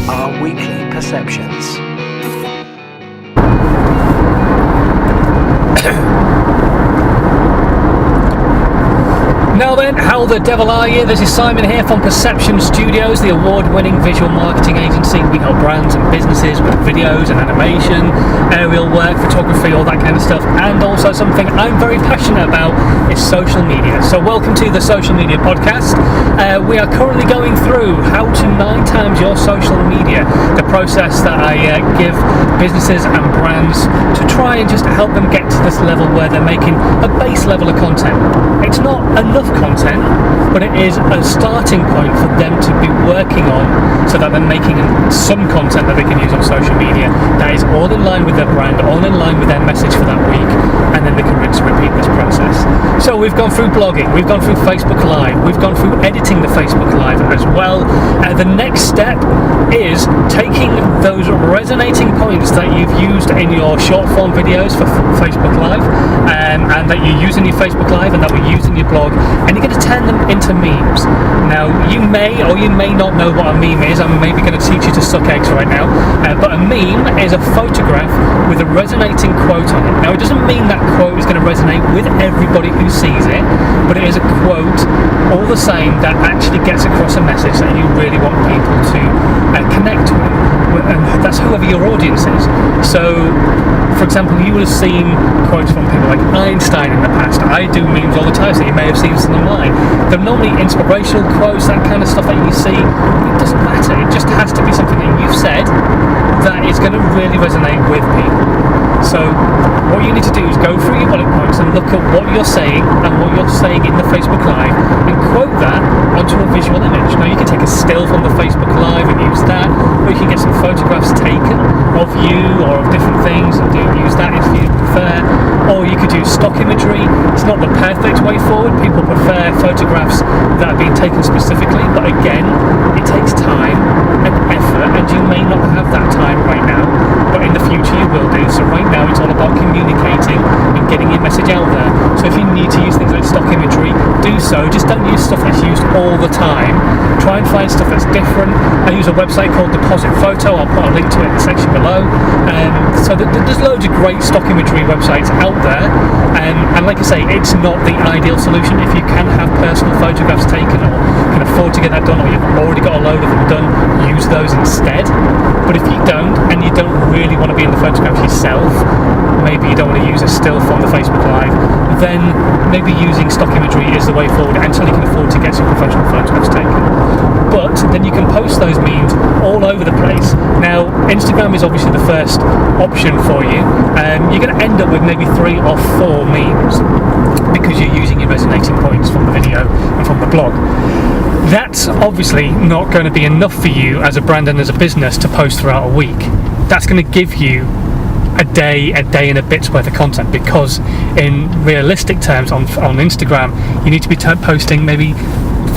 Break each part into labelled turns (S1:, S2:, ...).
S1: our weekly perceptions.
S2: Now then, how the devil are you? This is Simon here from Perception Studios, the award-winning visual marketing agency. We help brands and businesses with videos and animation, aerial work, photography, all that kind of stuff. And also something I'm very passionate about is social media. So welcome to the Social Media Podcast. We are currently going through how to 9 times your social media, the process that I give businesses and brands to try and just help them get to this level where they're making a base level of content. It's not enough content, but it is a starting point for them to be working on so that they're making some content that they can use on social media that is all in line with their brand, all in line with their message for that week, and then they can rinse and repeat this process. So we've gone through blogging, we've gone through Facebook Live, we've gone through editing the Facebook Live as well. The next step is taking those resonating points that you've used in your short form videos for Facebook Live and that you use in your Facebook Live and that we use in your blog, and you're going to turn them into memes. Now, you may or you may not know what a meme is. I'm maybe going to teach you to suck eggs right now, but a meme is a photograph with a resonating quote on it. Now, it doesn't mean that quote is going to resonate with everybody who sees it, but it is a quote all the same that actually gets across a message that you really want people to connect with, and that's whoever your audience is. So, for example, you will have seen quotes from people like Einstein in the past. I do memes all the time, so you may have seen some of mine. They're normally inspirational quotes, that kind of stuff that you see. It doesn't matter, it just has to be something that you've said that is going to really resonate with people. So what you need to do is go through your bullet points and look at what you're saying and what you're saying in the Facebook Live and quote that onto a visual image. Now, you can take a still from the Facebook Live and use that, or you can get some photographs taken of you or of different things and use that if you prefer, or you could use stock imagery. It's not the perfect way forward. People prefer photographs that are being taken specifically, but again, it takes time and effort, and you may not have that time right now, but in the future you will do. So right now it's all about communicating and getting your message out there. So if you need to use things like stock imagery, do so. Just don't use stuff that's used all the time. Try and find stuff that's different. I use a website called Deposit Photo. I'll put a link to it in the section below. So there's loads of great stock imagery websites out there, and like I say, it's not the ideal solution. If you can have personal photographs taken or can afford to get that done, or you've already got a load of them done, use those instead. But if you don't, and you don't really want to be in the photographs yourself, maybe you don't want to use a still from the Facebook Live, then maybe using stock imagery is the way forward until you can afford to get some professional photographs taken. But then you can post those memes all over the place. Now, Instagram is obviously the first option for you. You're going to end up with maybe 3 or 4 memes because you're using your resonating points from the video and from the blog. That's obviously not going to be enough for you as a brand and as a business to post throughout a week. That's going to give you a day and a bit's worth of content, because in realistic terms on Instagram you need to be posting maybe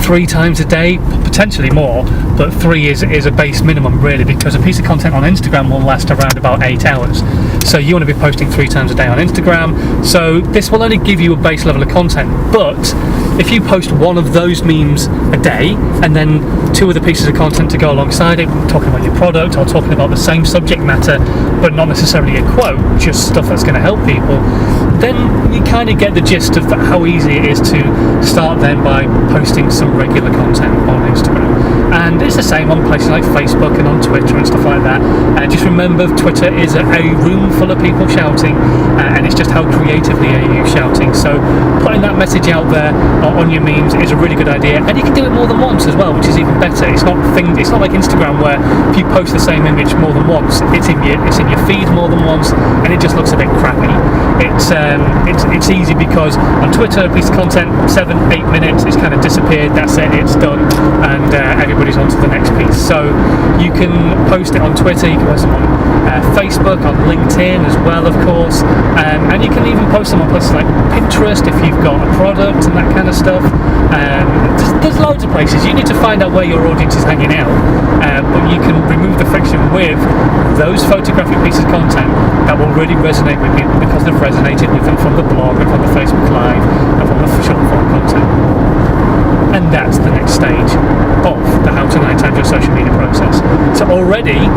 S2: 3 times a day, potentially more, but 3 is a base minimum really, because a piece of content on Instagram will last around about 8 hours. So you want to be posting 3 times a day on Instagram. So this will only give you a base level of content, but if you post one of those memes a day and then 2 other pieces of content to go alongside it, talking about your product or talking about the same subject matter but not necessarily a quote, just stuff that's going to help people, then you kind of get the gist of how easy it is to start then by posting some regular content on Instagram. And it's the same on places like Facebook and on Twitter and stuff like that. Just remember, Twitter is a room full of people shouting, and it's just how creatively are you shouting. So putting that message out there on your memes is a really good idea, and you can do it more than once as well, which is even better. It's not like Instagram where if you post the same image more than once, it's in your feed more than once, and it just looks a bit crappy. It's easy because on Twitter, a piece of content, 7-8 minutes, it's kind of disappeared, that's it, it's done, and everybody's on to the next piece. So you can post it on Twitter, you can post it on Facebook, on LinkedIn as well, of course, and you can even post them on places like Pinterest if you've got a product and that kind of stuff. There's loads of places. You need to find out where your audience is hanging out, but you can remove the friction with those photographic pieces of content that will really resonate with people because they've resonated with them from the blog and from the Facebook Live and from the short form content. and that's the next stage of the How to 9 Times Your Social Media process. So already,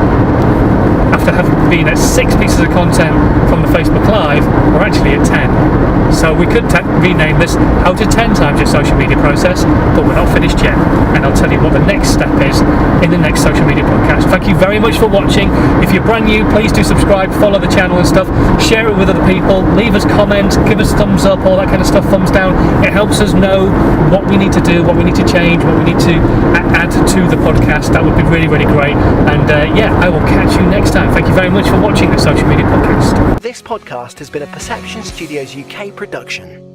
S2: after having been at 6 pieces of content from the Facebook Live, we're actually at 10. So we could rename this How to 10 Times Your Social Media Process, but we're not finished yet, and I'll tell you what the next step is in the next social media podcast. Thank you very much for watching. If you're brand new, please do subscribe, follow the channel and stuff, share it with other people, leave us comments, give us thumbs up, all that kind of stuff, thumbs down. It helps us know what we need to do, what we need to change, what we need to add to the podcast. That would be really, really great. And I will catch you next time. Thank you very much for watching the Social Media Podcast.
S1: This podcast has been a Perception Studios UK production.